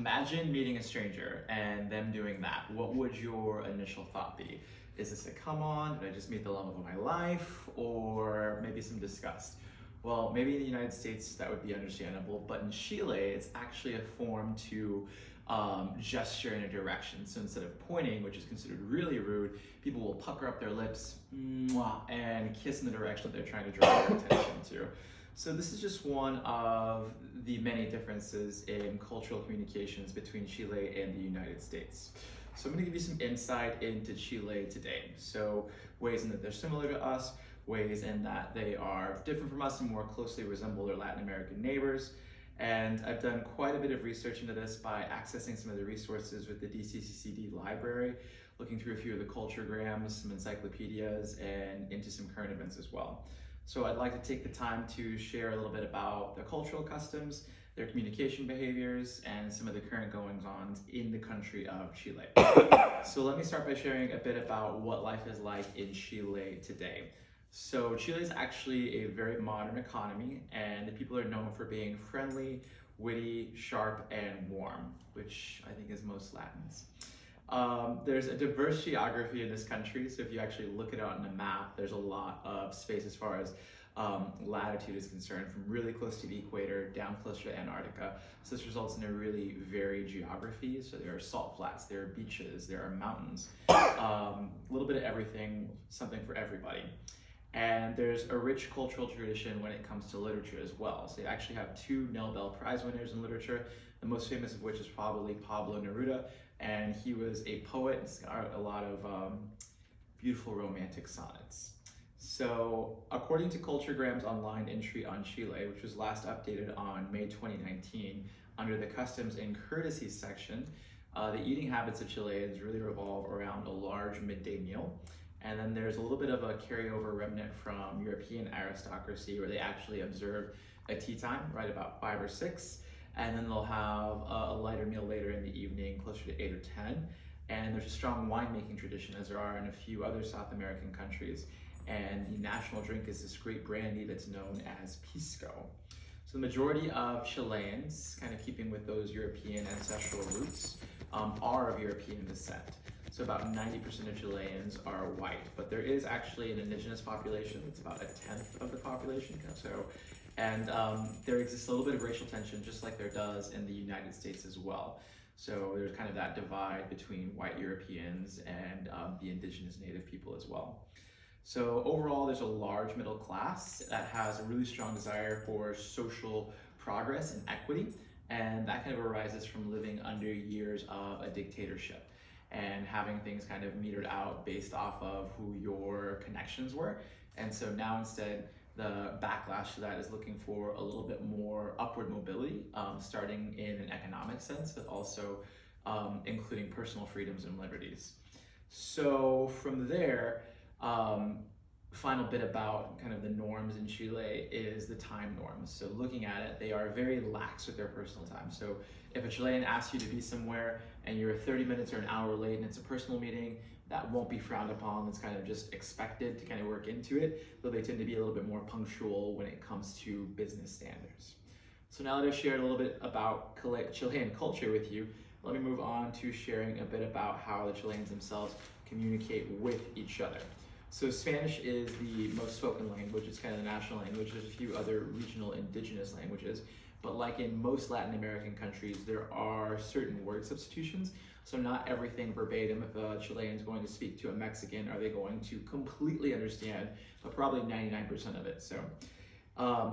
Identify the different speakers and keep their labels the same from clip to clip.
Speaker 1: Imagine meeting a stranger and them doing that. What would your initial thought be? Is this a come on? Did I just meet the love of my life? Or maybe some disgust? Well, maybe in the United States that would be understandable, but in Chile, it's actually a form to gesture in a direction. So instead of pointing, which is considered really rude, people will pucker up their lips mwah, and kiss in the direction that they're trying to draw their attention to. So this is just one of the many differences in cultural communications between Chile and the United States. So I'm going to give you some insight into Chile today. So ways in that they're similar to us, ways in that they are different from us and more closely resemble their Latin American neighbors. And I've done quite a bit of research into this by accessing some of the resources with the DCCCD library, looking through a few of the culturegrams, some encyclopedias, and into some current events as well. So I'd like to take the time to share a little bit about their cultural customs, their communication behaviors, and some of the current goings-ons in the country of Chile. So let me start by sharing a bit about what life is like in Chile today. So Chile is actually a very modern economy, and the people are known for being friendly, witty, sharp, and warm, which I think is most Latins. There's a diverse geography in this country, so if you actually look at it on a map, there's a lot of space as far as latitude is concerned, from really close to the equator down closer to Antarctica. So this results in a really varied geography. So there are salt flats, there are beaches, there are mountains, a little bit of everything, something for everybody. And there's a rich cultural tradition when it comes to literature as well. So you actually have two Nobel Prize winners in literature, the most famous of which is probably Pablo Neruda, and he was a poet and got a lot of beautiful romantic sonnets. So according to Culturegram's online entry on Chile, which was last updated on May 2019, under the Customs and Courtesies section, the eating habits of Chileans really revolve around a large midday meal. And then there's a little bit of a carryover remnant from European aristocracy where they actually observe a tea time, right about 5 or 6. And then they'll have a lighter meal later in the evening, closer to 8 or 10. And there's a strong winemaking tradition, as there are in a few other South American countries. And the national drink is this great brandy that's known as pisco. So the majority of Chileans, kind of keeping with those European ancestral roots, are of European descent. So about 90% of Chileans are white, but there is actually an indigenous population that's about 1/10 of the population. And there exists a little bit of racial tension, just like there does in the United States as well. So there's kind of that divide between white Europeans and the indigenous native people as well. So overall, there's a large middle class that has a really strong desire for social progress and equity, and that kind of arises from living under years of a dictatorship and having things kind of metered out based off of who your connections were. And so now instead, the backlash to that is looking for a little bit more upward mobility, starting in an economic sense, but also including personal freedoms and liberties. So from there, final bit about kind of the norms in Chile is the time norms. So looking at it, they are very lax with their personal time. So if a Chilean asks you to be somewhere and you're 30 minutes or an hour late and it's a personal meeting, that won't be frowned upon. It's kind of just expected to kind of work into it, though they tend to be a little bit more punctual when it comes to business standards. So now that I've shared a little bit about Chilean culture with you, let me move on to sharing a bit about how the Chileans themselves communicate with each other. So Spanish is the most spoken language. It's kind of the national language. There's a few other regional indigenous languages, but like in most Latin American countries, there are certain word substitutions. So not everything verbatim. If a Chilean is going to speak to a Mexican, are they going to completely understand, but probably 99% of it. So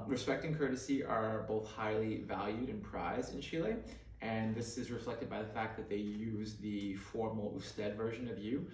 Speaker 1: respect and courtesy are both highly valued and prized in Chile. And this is reflected by the fact that they use the formal usted version of you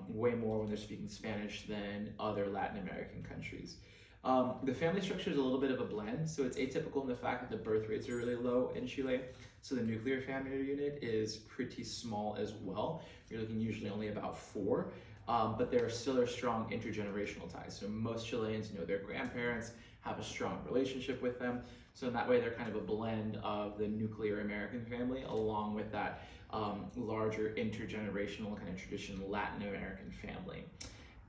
Speaker 1: way more when they're speaking Spanish than other Latin American countries. The family structure is a little bit of a blend, so it's atypical in the fact that the birth rates are really low in Chile. So the nuclear family unit is pretty small as well. You're looking usually only about 4, but there still are strong intergenerational ties. So most Chileans know their grandparents, have a strong relationship with them. So in that way, they're kind of a blend of the nuclear American family along with that larger intergenerational kind of traditional Latin American family.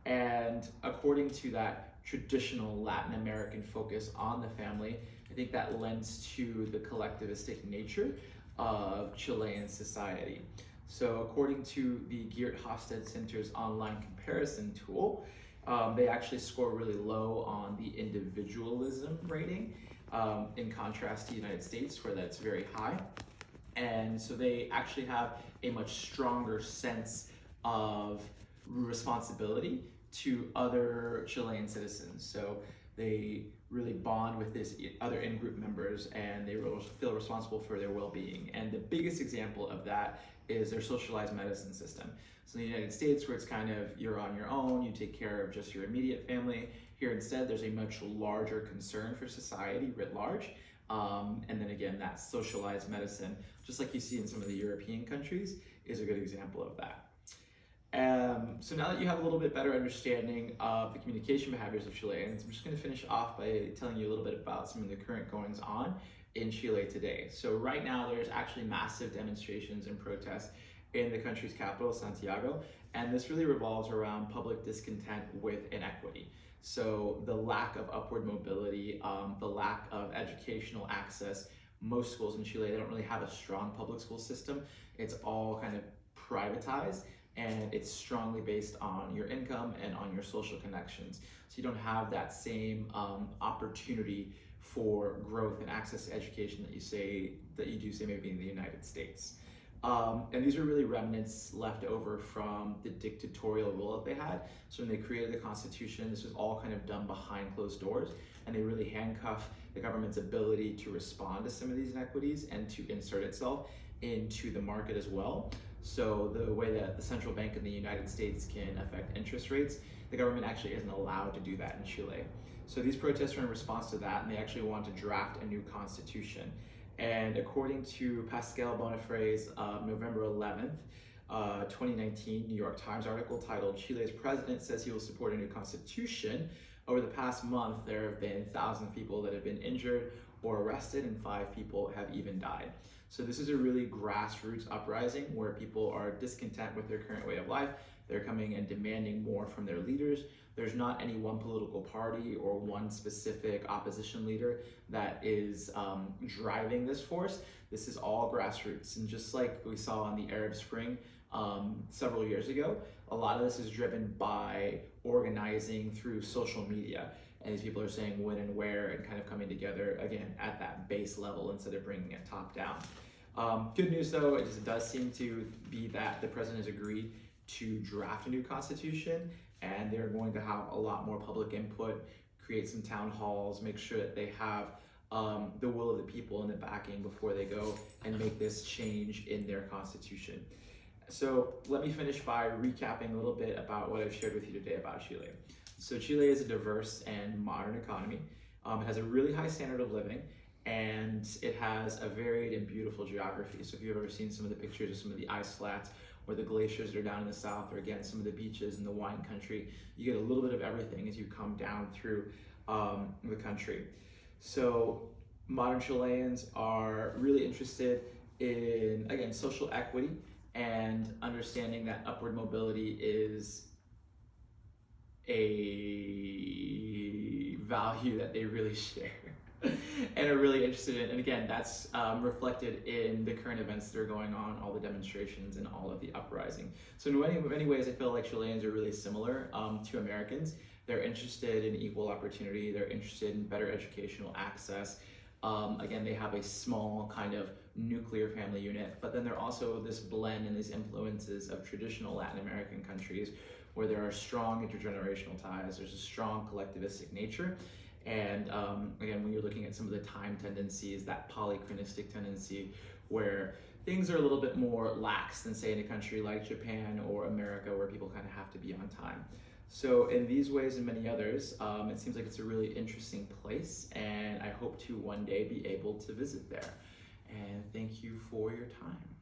Speaker 1: And according to that traditional Latin American focus on the family, I think that lends to the collectivistic nature of Chilean society. So according to the Geert Hofstede Center's online comparison tool, they actually score really low on the individualism rating, in contrast to the United States, where that's very high. And so they actually have a much stronger sense of responsibility to other Chilean citizens. So they really bond with this other in-group members, and they feel responsible for their well-being. And the biggest example of that is their socialized medicine system. So in the United States, where it's kind of you're on your own, you take care of just your immediate family. Here instead, there's a much larger concern for society writ large. And then again, that socialized medicine, just like you see in some of the European countries, is a good example of that. So now that you have a little bit better understanding of the communication behaviors of Chileans, I'm just going to finish off by telling you a little bit about some of the current goings on in Chile today. So right now there's actually massive demonstrations and protests in the country's capital, Santiago, and this really revolves around public discontent with inequity. So the lack of upward mobility, the lack of educational access. Most schools in Chile, they don't really have a strong public school system. It's all kind of privatized, and it's strongly based on your income and on your social connections. So you don't have that same opportunity for growth and access to education that you do say maybe in the United States. And these are really remnants left over from the dictatorial rule that they had. So when they created the Constitution, this was all kind of done behind closed doors, and they really handcuff the government's ability to respond to some of these inequities and to insert itself into the market as well. So the way that the central bank in the United States can affect interest rates, the government actually isn't allowed to do that in Chile. So these protests are in response to that, and they actually want to draft a new constitution. And according to Pascal Bonifray's November 11th, 2019 New York Times article titled "Chile's President Says He Will Support a New Constitution," over the past month there have been 1,000 people that have been injured or arrested, and 5 people have even died. So this is a really grassroots uprising where people are discontent with their current way of life. They're coming and demanding more from their leaders. There's not any one political party or one specific opposition leader that is driving this force. This is all grassroots. And just like we saw in the Arab Spring several years ago, a lot of this is driven by organizing through social media. And these people are saying when and where and kind of coming together, again, at that base level instead of bringing it top down. Good news, though, it does seem to be that the president has agreed to draft a new constitution, and they're going to have a lot more public input, create some town halls, make sure that they have the will of the people in the backing before they go and make this change in their constitution. So let me finish by recapping a little bit about what I've shared with you today about Chile. So Chile is a diverse and modern economy. It has a really high standard of living, and it has a varied and beautiful geography. So if you've ever seen some of the pictures of some of the ice flats or the glaciers that are down in the south, or again, some of the beaches in the wine country, you get a little bit of everything as you come down through the country. So modern Chileans are really interested in, again, social equity and understanding that upward mobility is a value that they really share and are really interested in. And again, that's reflected in the current events that are going on, all the demonstrations and all of the uprising. So in many ways, I feel like Chileans are really similar to Americans. They're interested in equal opportunity. They're interested in better educational access. Again, they have a small kind of nuclear family unit, but then they're also this blend and these influences of traditional Latin American countries where there are strong intergenerational ties, there's a strong collectivistic nature. And again, when you're looking at some of the time tendencies, that polychronistic tendency where things are a little bit more lax than say in a country like Japan or America where people kind of have to be on time. So in these ways and many others, it seems like it's a really interesting place, and I hope to one day be able to visit there. And thank you for your time.